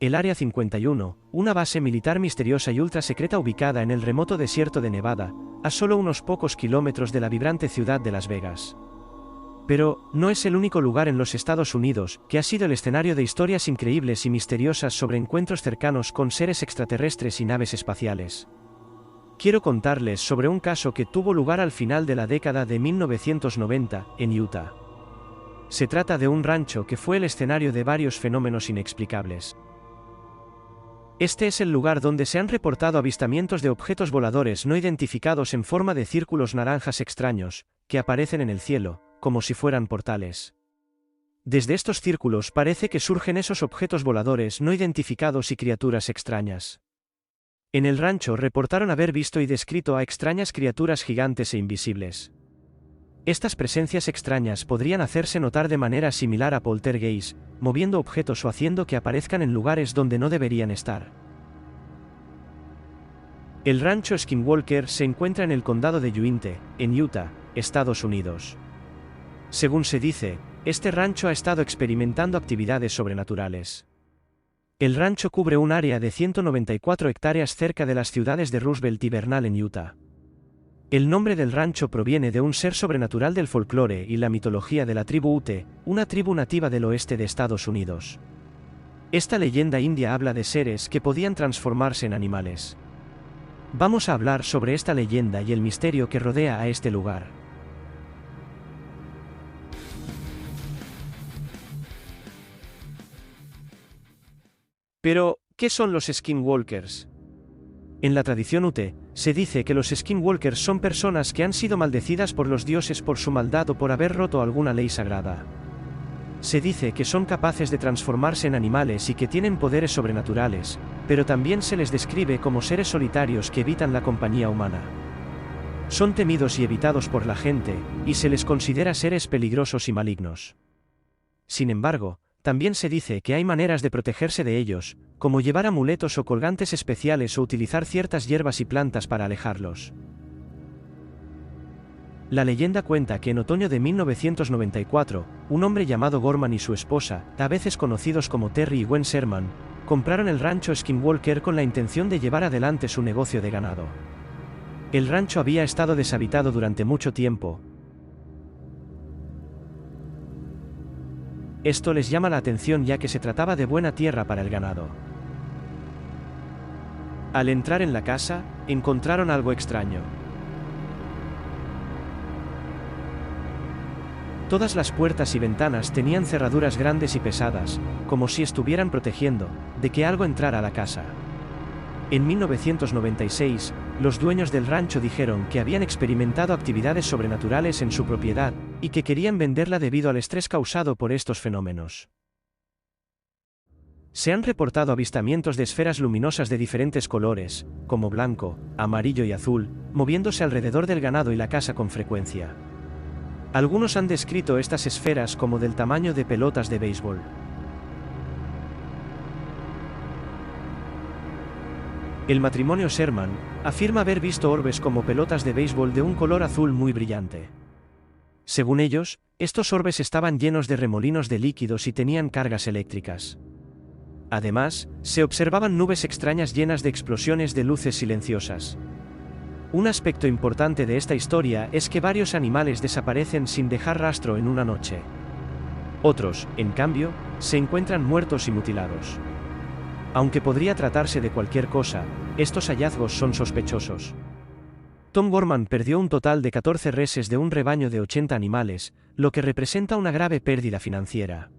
El Área 51, una base militar misteriosa y ultra secreta ubicada en el remoto desierto de Nevada, a solo unos pocos kilómetros de la vibrante ciudad de Las Vegas. Pero, no es el único lugar en los Estados Unidos que ha sido el escenario de historias increíbles y misteriosas sobre encuentros cercanos con seres extraterrestres y naves espaciales. Quiero contarles sobre un caso que tuvo lugar al final de la década de 1990, en Utah. Se trata de un rancho que fue el escenario de varios fenómenos inexplicables. Este es el lugar donde se han reportado avistamientos de objetos voladores no identificados en forma de círculos naranjas extraños, que aparecen en el cielo, como si fueran portales. Desde estos círculos parece que surgen esos objetos voladores no identificados y criaturas extrañas. En el rancho reportaron haber visto y descrito a extrañas criaturas gigantes e invisibles. Estas presencias extrañas podrían hacerse notar de manera similar a poltergeist, moviendo objetos o haciendo que aparezcan en lugares donde no deberían estar. El rancho Skinwalker se encuentra en el condado de Uintah, en Utah, Estados Unidos. Según se dice, este rancho ha estado experimentando actividades sobrenaturales. El rancho cubre un área de 194 hectáreas cerca de las ciudades de Roosevelt y Bernal en Utah. El nombre del rancho proviene de un ser sobrenatural del folclore y la mitología de la tribu Ute, una tribu nativa del oeste de Estados Unidos. Esta leyenda india habla de seres que podían transformarse en animales. Vamos a hablar sobre esta leyenda y el misterio que rodea a este lugar. Pero, ¿qué son los Skinwalkers? En la tradición Ute, se dice que los Skinwalkers son personas que han sido maldecidas por los dioses por su maldad o por haber roto alguna ley sagrada. Se dice que son capaces de transformarse en animales y que tienen poderes sobrenaturales, pero también se les describe como seres solitarios que evitan la compañía humana. Son temidos y evitados por la gente, y se les considera seres peligrosos y malignos. Sin embargo, también se dice que hay maneras de protegerse de ellos, como llevar amuletos o colgantes especiales o utilizar ciertas hierbas y plantas para alejarlos. La leyenda cuenta que en otoño de 1994, un hombre llamado Gorman y su esposa, a veces conocidos como Terry y Gwen Sherman, compraron el rancho Skinwalker con la intención de llevar adelante su negocio de ganado. El rancho había estado deshabitado durante mucho tiempo. Esto les llama la atención ya que se trataba de buena tierra para el ganado. Al entrar en la casa, encontraron algo extraño. Todas las puertas y ventanas tenían cerraduras grandes y pesadas, como si estuvieran protegiendo de que algo entrara a la casa. En 1996, los dueños del rancho dijeron que habían experimentado actividades sobrenaturales en su propiedad, y que querían venderla debido al estrés causado por estos fenómenos. Se han reportado avistamientos de esferas luminosas de diferentes colores, como blanco, amarillo y azul, moviéndose alrededor del ganado y la casa con frecuencia. Algunos han descrito estas esferas como del tamaño de pelotas de béisbol. El matrimonio Sherman afirma haber visto orbes como pelotas de béisbol de un color azul muy brillante. Según ellos, estos orbes estaban llenos de remolinos de líquidos y tenían cargas eléctricas. Además, se observaban nubes extrañas llenas de explosiones de luces silenciosas. Un aspecto importante de esta historia es que varios animales desaparecen sin dejar rastro en una noche. Otros, en cambio, se encuentran muertos y mutilados. Aunque podría tratarse de cualquier cosa, estos hallazgos son sospechosos. Tom Gorman perdió un total de 14 reses de un rebaño de 80 animales, lo que representa una grave pérdida financiera.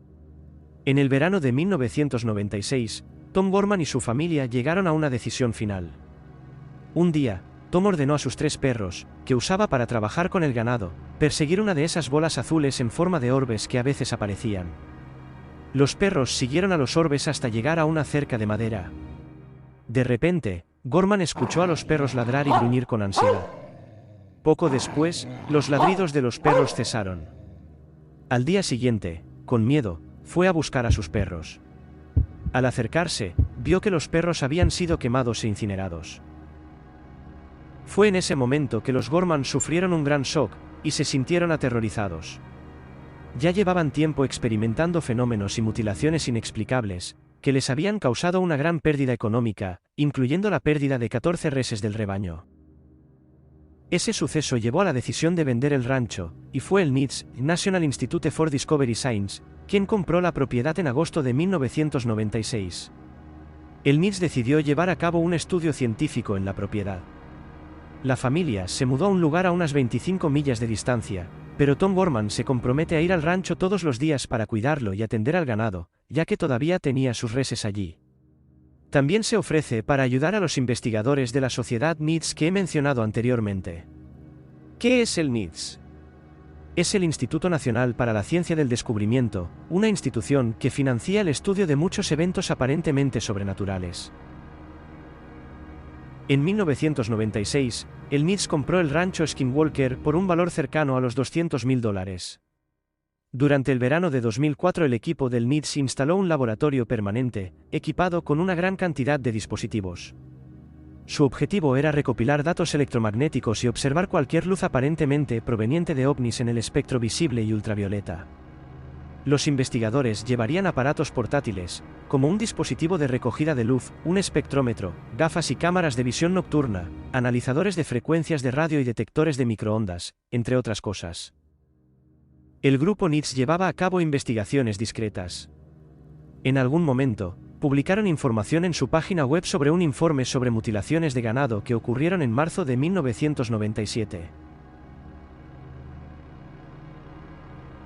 En el verano de 1996, Tom Gorman y su familia llegaron a una decisión final. Un día, Tom ordenó a sus 3 perros, que usaba para trabajar con el ganado, perseguir una de esas bolas azules en forma de orbes que a veces aparecían. Los perros siguieron a los orbes hasta llegar a una cerca de madera. De repente, Gorman escuchó a los perros ladrar y gruñir con ansiedad. Poco después, los ladridos de los perros cesaron. Al día siguiente, con miedo, fue a buscar a sus perros. Al acercarse, vio que los perros habían sido quemados e incinerados. Fue en ese momento que los Gorman sufrieron un gran shock, y se sintieron aterrorizados. Ya llevaban tiempo experimentando fenómenos y mutilaciones inexplicables, que les habían causado una gran pérdida económica, incluyendo la pérdida de 14 reses del rebaño. Ese suceso llevó a la decisión de vender el rancho, y fue el NIDS, National Institute for Discovery Science, quien compró la propiedad en agosto de 1996. El NIDS decidió llevar a cabo un estudio científico en la propiedad. La familia se mudó a un lugar a unas 25 millas de distancia, pero Tom Gorman se compromete a ir al rancho todos los días para cuidarlo y atender al ganado, ya que todavía tenía sus reses allí. También se ofrece para ayudar a los investigadores de la sociedad NIDS que he mencionado anteriormente. ¿Qué es el NIDS? Es el Instituto Nacional para la Ciencia del Descubrimiento, una institución que financia el estudio de muchos eventos aparentemente sobrenaturales. En 1996, el NIDS compró el rancho Skinwalker por un valor cercano a los $200.000. Durante el verano de 2004 el equipo del NIDS instaló un laboratorio permanente, equipado con una gran cantidad de dispositivos. Su objetivo era recopilar datos electromagnéticos y observar cualquier luz aparentemente proveniente de ovnis en el espectro visible y ultravioleta. Los investigadores llevarían aparatos portátiles, como un dispositivo de recogida de luz, un espectrómetro, gafas y cámaras de visión nocturna, analizadores de frecuencias de radio y detectores de microondas, entre otras cosas. El grupo NIDS llevaba a cabo investigaciones discretas. En algún momento, publicaron información en su página web sobre un informe sobre mutilaciones de ganado que ocurrieron en marzo de 1997.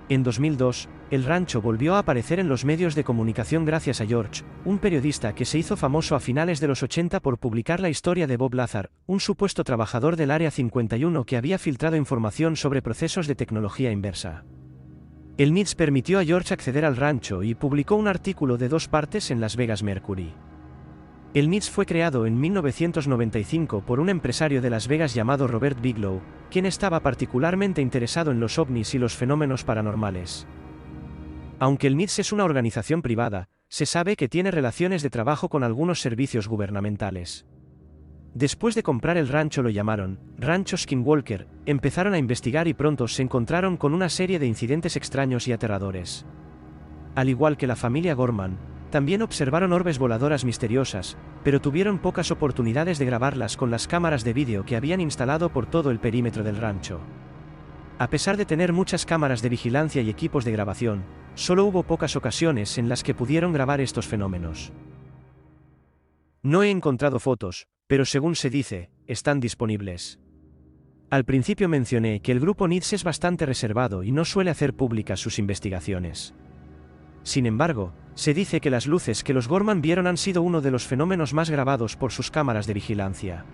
En 2002, el rancho volvió a aparecer en los medios de comunicación gracias a George, un periodista que se hizo famoso a finales de los 80 por publicar la historia de Bob Lazar, un supuesto trabajador del Área 51 que había filtrado información sobre procesos de tecnología inversa. El NIDS permitió a George acceder al rancho y publicó un artículo de 2 partes en Las Vegas Mercury. El NIDS fue creado en 1995 por un empresario de Las Vegas llamado Robert Bigelow, quien estaba particularmente interesado en los ovnis y los fenómenos paranormales. Aunque el NIDS es una organización privada, se sabe que tiene relaciones de trabajo con algunos servicios gubernamentales. Después de comprar el rancho lo llamaron Rancho Skinwalker, empezaron a investigar y pronto se encontraron con una serie de incidentes extraños y aterradores. Al igual que la familia Gorman, también observaron orbes voladoras misteriosas, pero tuvieron pocas oportunidades de grabarlas con las cámaras de vídeo que habían instalado por todo el perímetro del rancho. A pesar de tener muchas cámaras de vigilancia y equipos de grabación, solo hubo pocas ocasiones en las que pudieron grabar estos fenómenos. No he encontrado fotos, pero según se dice, están disponibles. Al principio mencioné que el grupo NIDS es bastante reservado y no suele hacer públicas sus investigaciones. Sin embargo, se dice que las luces que los Gorman vieron han sido uno de los fenómenos más grabados por sus cámaras de vigilancia.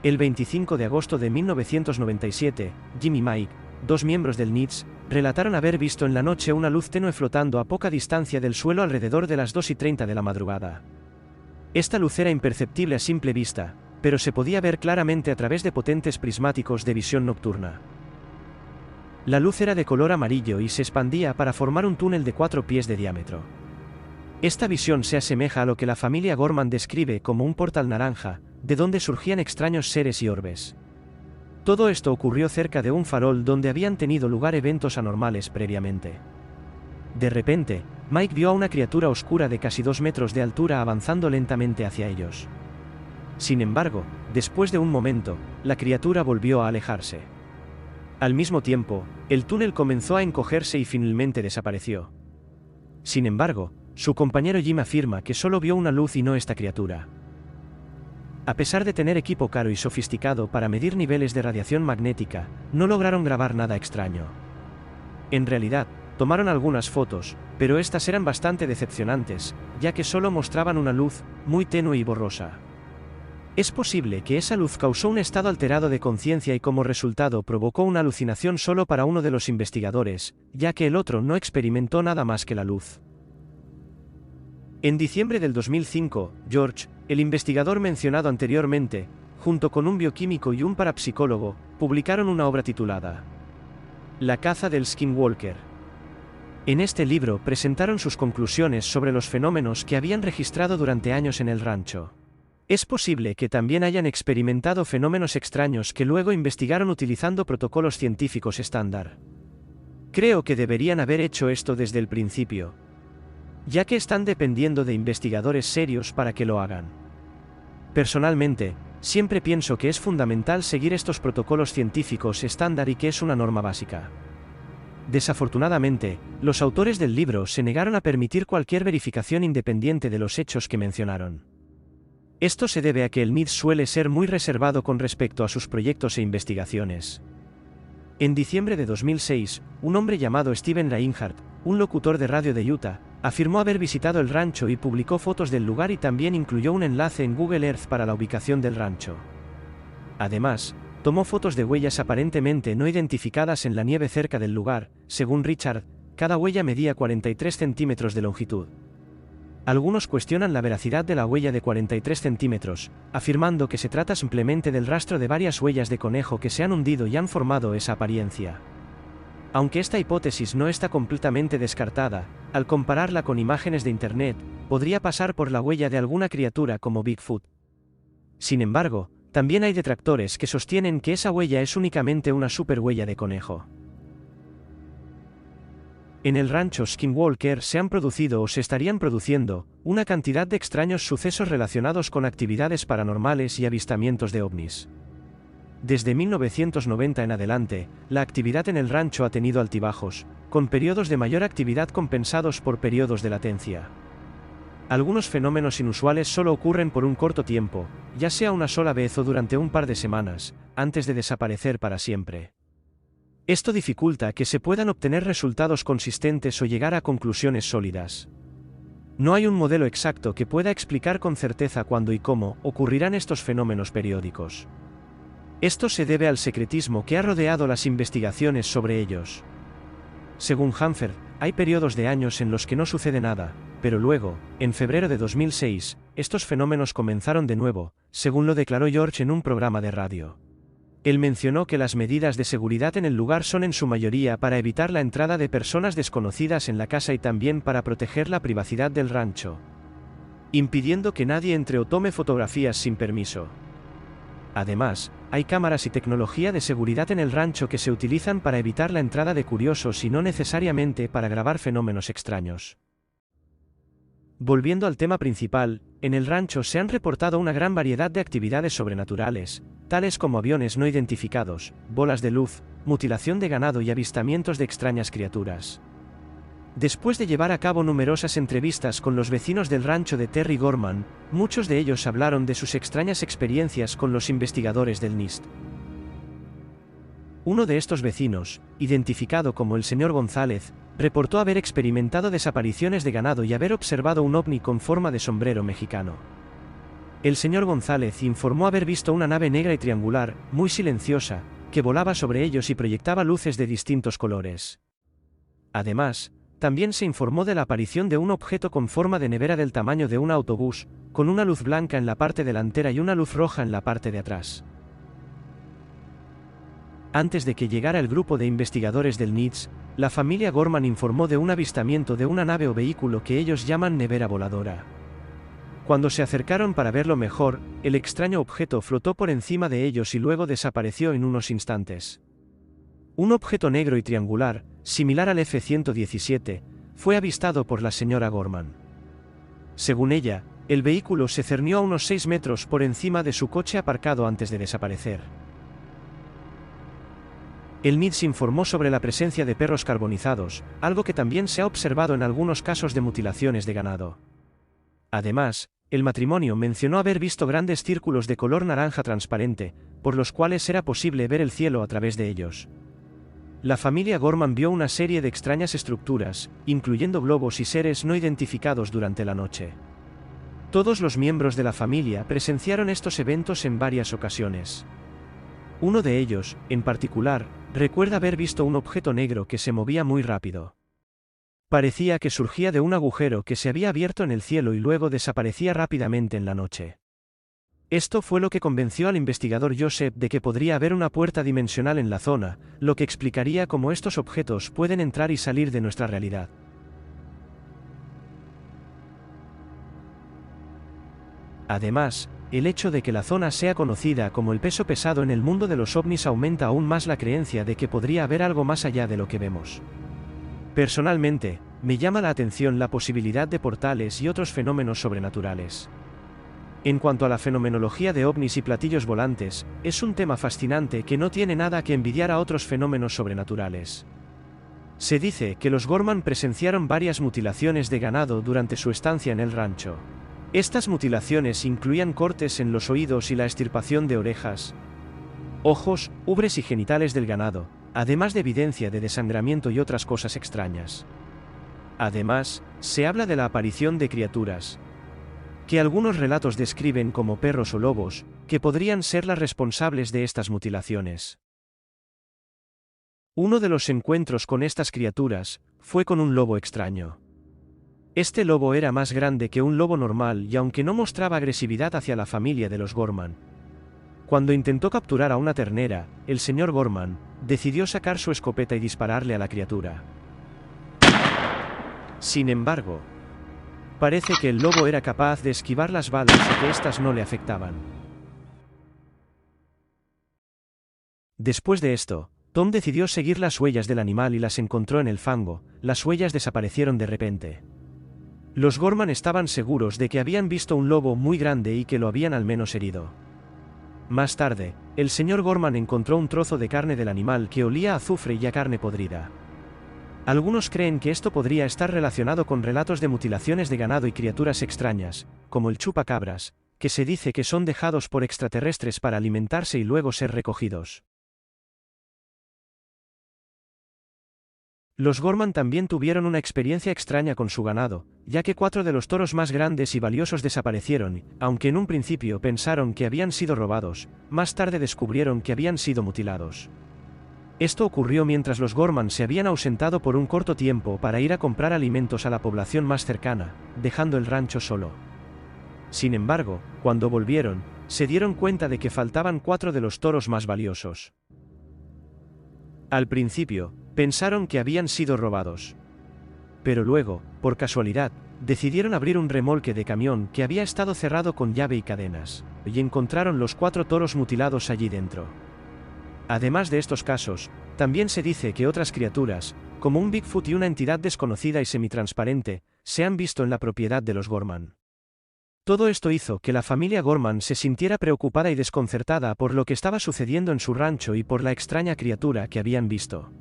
El 25 de agosto de 1997, Jim y Mike, 2 miembros del NIDS, relataron haber visto en la noche una luz tenue flotando a poca distancia del suelo alrededor de las 2:30 de la madrugada. Esta luz era imperceptible a simple vista, pero se podía ver claramente a través de potentes prismáticos de visión nocturna. La luz era de color amarillo y se expandía para formar un túnel de 4 pies de diámetro. Esta visión se asemeja a lo que la familia Gorman describe como un portal naranja, de donde surgían extraños seres y orbes. Todo esto ocurrió cerca de un farol donde habían tenido lugar eventos anormales previamente. De repente, Mike vio a una criatura oscura de casi 2 metros de altura avanzando lentamente hacia ellos. Sin embargo, después de un momento, la criatura volvió a alejarse. Al mismo tiempo, el túnel comenzó a encogerse y finalmente desapareció. Sin embargo, su compañero Jim afirma que solo vio una luz y no esta criatura. A pesar de tener equipo caro y sofisticado para medir niveles de radiación magnética, no lograron grabar nada extraño. En realidad, tomaron algunas fotos, pero estas eran bastante decepcionantes, ya que solo mostraban una luz, muy tenue y borrosa. Es posible que esa luz causó un estado alterado de conciencia y como resultado provocó una alucinación solo para uno de los investigadores, ya que el otro no experimentó nada más que la luz. En diciembre del 2005, George, el investigador mencionado anteriormente, junto con un bioquímico y un parapsicólogo, publicaron una obra titulada La caza del Skinwalker. En este libro presentaron sus conclusiones sobre los fenómenos que habían registrado durante años en el rancho. Es posible que también hayan experimentado fenómenos extraños que luego investigaron utilizando protocolos científicos estándar. Creo que deberían haber hecho esto desde el principio. ya que están dependiendo de investigadores serios para que lo hagan. Personalmente, siempre pienso que es fundamental seguir estos protocolos científicos estándar y que es una norma básica. Desafortunadamente, los autores del libro se negaron a permitir cualquier verificación independiente de los hechos que mencionaron. Esto se debe a que el MIT suele ser muy reservado con respecto a sus proyectos e investigaciones. En diciembre de 2006, un hombre llamado Steven Reinhardt, un locutor de radio de Utah, afirmó haber visitado el rancho y publicó fotos del lugar y también incluyó un enlace en Google Earth para la ubicación del rancho. Además, tomó fotos de huellas aparentemente no identificadas en la nieve cerca del lugar. Según Richard, cada huella medía 43 centímetros de longitud. Algunos cuestionan la veracidad de la huella de 43 centímetros, afirmando que se trata simplemente del rastro de varias huellas de conejo que se han hundido y han formado esa apariencia. Aunque esta hipótesis no está completamente descartada, al compararla con imágenes de Internet, podría pasar por la huella de alguna criatura como Bigfoot. Sin embargo, también hay detractores que sostienen que esa huella es únicamente una superhuella de conejo. En el rancho Skinwalker se han producido o se estarían produciendo una cantidad de extraños sucesos relacionados con actividades paranormales y avistamientos de ovnis. Desde 1990 en adelante, la actividad en el rancho ha tenido altibajos, con periodos de mayor actividad compensados por periodos de latencia. Algunos fenómenos inusuales solo ocurren por un corto tiempo, ya sea una sola vez o durante un par de semanas, antes de desaparecer para siempre. Esto dificulta que se puedan obtener resultados consistentes o llegar a conclusiones sólidas. No hay un modelo exacto que pueda explicar con certeza cuándo y cómo ocurrirán estos fenómenos periódicos. Esto se debe al secretismo que ha rodeado las investigaciones sobre ellos. Según Hanford, hay periodos de años en los que no sucede nada, pero luego, en febrero de 2006, estos fenómenos comenzaron de nuevo, según lo declaró George en un programa de radio. Él mencionó que las medidas de seguridad en el lugar son en su mayoría para evitar la entrada de personas desconocidas en la casa y también para proteger la privacidad del rancho, impidiendo que nadie entre o tome fotografías sin permiso. Además, hay cámaras y tecnología de seguridad en el rancho que se utilizan para evitar la entrada de curiosos y no necesariamente para grabar fenómenos extraños. Volviendo al tema principal, en el rancho se han reportado una gran variedad de actividades sobrenaturales, tales como aviones no identificados, bolas de luz, mutilación de ganado y avistamientos de extrañas criaturas. Después de llevar a cabo numerosas entrevistas con los vecinos del rancho de Terry Gorman, muchos de ellos hablaron de sus extrañas experiencias con los investigadores del NIST. Uno de estos vecinos, identificado como el señor González, reportó haber experimentado desapariciones de ganado y haber observado un ovni con forma de sombrero mexicano. El señor González informó haber visto una nave negra y triangular, muy silenciosa, que volaba sobre ellos y proyectaba luces de distintos colores. Además, también se informó de la aparición de un objeto con forma de nevera del tamaño de un autobús, con una luz blanca en la parte delantera y una luz roja en la parte de atrás. Antes de que llegara el grupo de investigadores del NIST, la familia Gorman informó de un avistamiento de una nave o vehículo que ellos llaman nevera voladora. Cuando se acercaron para verlo mejor, el extraño objeto flotó por encima de ellos y luego desapareció en unos instantes. Un objeto negro y triangular, similar al F-117, fue avistado por la señora Gorman. Según ella, el vehículo se cernió a unos 6 metros por encima de su coche aparcado antes de desaparecer. El NIST informó sobre la presencia de perros carbonizados, algo que también se ha observado en algunos casos de mutilaciones de ganado. Además, el matrimonio mencionó haber visto grandes círculos de color naranja transparente, por los cuales era posible ver el cielo a través de ellos. La familia Gorman vio una serie de extrañas estructuras, incluyendo globos y seres no identificados durante la noche. Todos los miembros de la familia presenciaron estos eventos en varias ocasiones. Uno de ellos, en particular, recuerda haber visto un objeto negro que se movía muy rápido. Parecía que surgía de un agujero que se había abierto en el cielo y luego desaparecía rápidamente en la noche. Esto fue lo que convenció al investigador Joseph de que podría haber una puerta dimensional en la zona, lo que explicaría cómo estos objetos pueden entrar y salir de nuestra realidad. Además, el hecho de que la zona sea conocida como el peso pesado en el mundo de los ovnis aumenta aún más la creencia de que podría haber algo más allá de lo que vemos. Personalmente, me llama la atención la posibilidad de portales y otros fenómenos sobrenaturales. En cuanto a la fenomenología de ovnis y platillos volantes, es un tema fascinante que no tiene nada que envidiar a otros fenómenos sobrenaturales. Se dice que los Gorman presenciaron varias mutilaciones de ganado durante su estancia en el rancho. Estas mutilaciones incluían cortes en los oídos y la extirpación de orejas, ojos, ubres y genitales del ganado, además de evidencia de desangramiento y otras cosas extrañas. Además, se habla de la aparición de criaturas, que algunos relatos describen como perros o lobos, que podrían ser las responsables de estas mutilaciones. Uno de los encuentros con estas criaturas fue con un lobo extraño. Este lobo era más grande que un lobo normal y aunque no mostraba agresividad hacia la familia de los Gorman. Cuando intentó capturar a una ternera, el señor Gorman decidió sacar su escopeta y dispararle a la criatura. Sin embargo, parece que el lobo era capaz de esquivar las balas y que éstas no le afectaban. Después de esto, Tom decidió seguir las huellas del animal y las encontró en el fango. Las huellas desaparecieron de repente. Los Gorman estaban seguros de que habían visto un lobo muy grande y que lo habían al menos herido. Más tarde, el señor Gorman encontró un trozo de carne del animal que olía a azufre y a carne podrida. Algunos creen que esto podría estar relacionado con relatos de mutilaciones de ganado y criaturas extrañas, como el chupacabras, que se dice que son dejados por extraterrestres para alimentarse y luego ser recogidos. Los Gorman también tuvieron una experiencia extraña con su ganado, ya que 4 de los toros más grandes y valiosos desaparecieron, aunque en un principio pensaron que habían sido robados, más tarde descubrieron que habían sido mutilados. Esto ocurrió mientras los Gorman se habían ausentado por un corto tiempo para ir a comprar alimentos a la población más cercana, dejando el rancho solo. Sin embargo, cuando volvieron, se dieron cuenta de que faltaban 4 de los toros más valiosos. Al principio, pensaron que habían sido robados. Pero luego, por casualidad, decidieron abrir un remolque de camión que había estado cerrado con llave y cadenas, y encontraron los 4 toros mutilados allí dentro. Además de estos casos, también se dice que otras criaturas, como un Bigfoot y una entidad desconocida y semitransparente, se han visto en la propiedad de los Gorman. Todo esto hizo que la familia Gorman se sintiera preocupada y desconcertada por lo que estaba sucediendo en su rancho y por la extraña criatura que habían visto.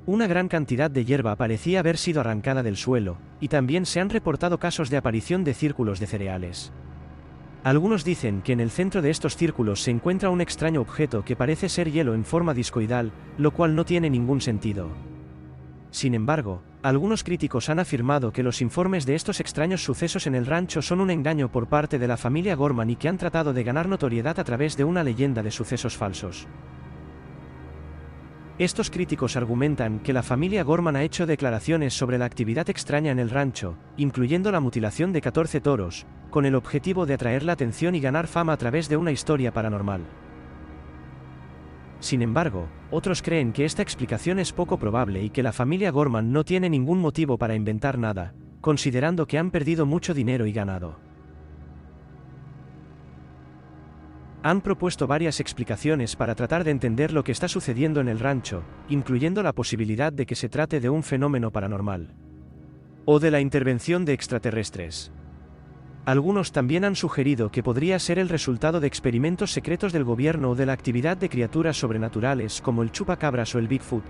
Una gran cantidad de hierba parecía haber sido arrancada del suelo, y también se han reportado casos de aparición de círculos de cereales. Algunos dicen que en el centro de estos círculos se encuentra un extraño objeto que parece ser hielo en forma discoidal, lo cual no tiene ningún sentido. Sin embargo, algunos críticos han afirmado que los informes de estos extraños sucesos en el rancho son un engaño por parte de la familia Gorman y que han tratado de ganar notoriedad a través de una leyenda de sucesos falsos. Estos críticos argumentan que la familia Gorman ha hecho declaraciones sobre la actividad extraña en el rancho, incluyendo la mutilación de 14 toros, con el objetivo de atraer la atención y ganar fama a través de una historia paranormal. Sin embargo, otros creen que esta explicación es poco probable y que la familia Gorman no tiene ningún motivo para inventar nada, considerando que han perdido mucho dinero y ganado. Han propuesto varias explicaciones para tratar de entender lo que está sucediendo en el rancho, incluyendo la posibilidad de que se trate de un fenómeno paranormal o de la intervención de extraterrestres. Algunos también han sugerido que podría ser el resultado de experimentos secretos del gobierno o de la actividad de criaturas sobrenaturales como el chupacabras o el Bigfoot.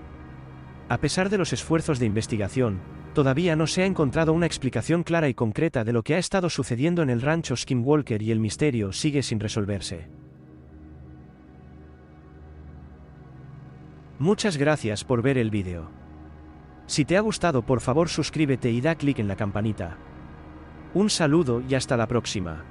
A pesar de los esfuerzos de investigación, todavía no se ha encontrado una explicación clara y concreta de lo que ha estado sucediendo en el rancho Skinwalker y el misterio sigue sin resolverse. Muchas gracias por ver el vídeo. Si te ha gustado, por favor suscríbete y da clic en la campanita. Un saludo y hasta la próxima.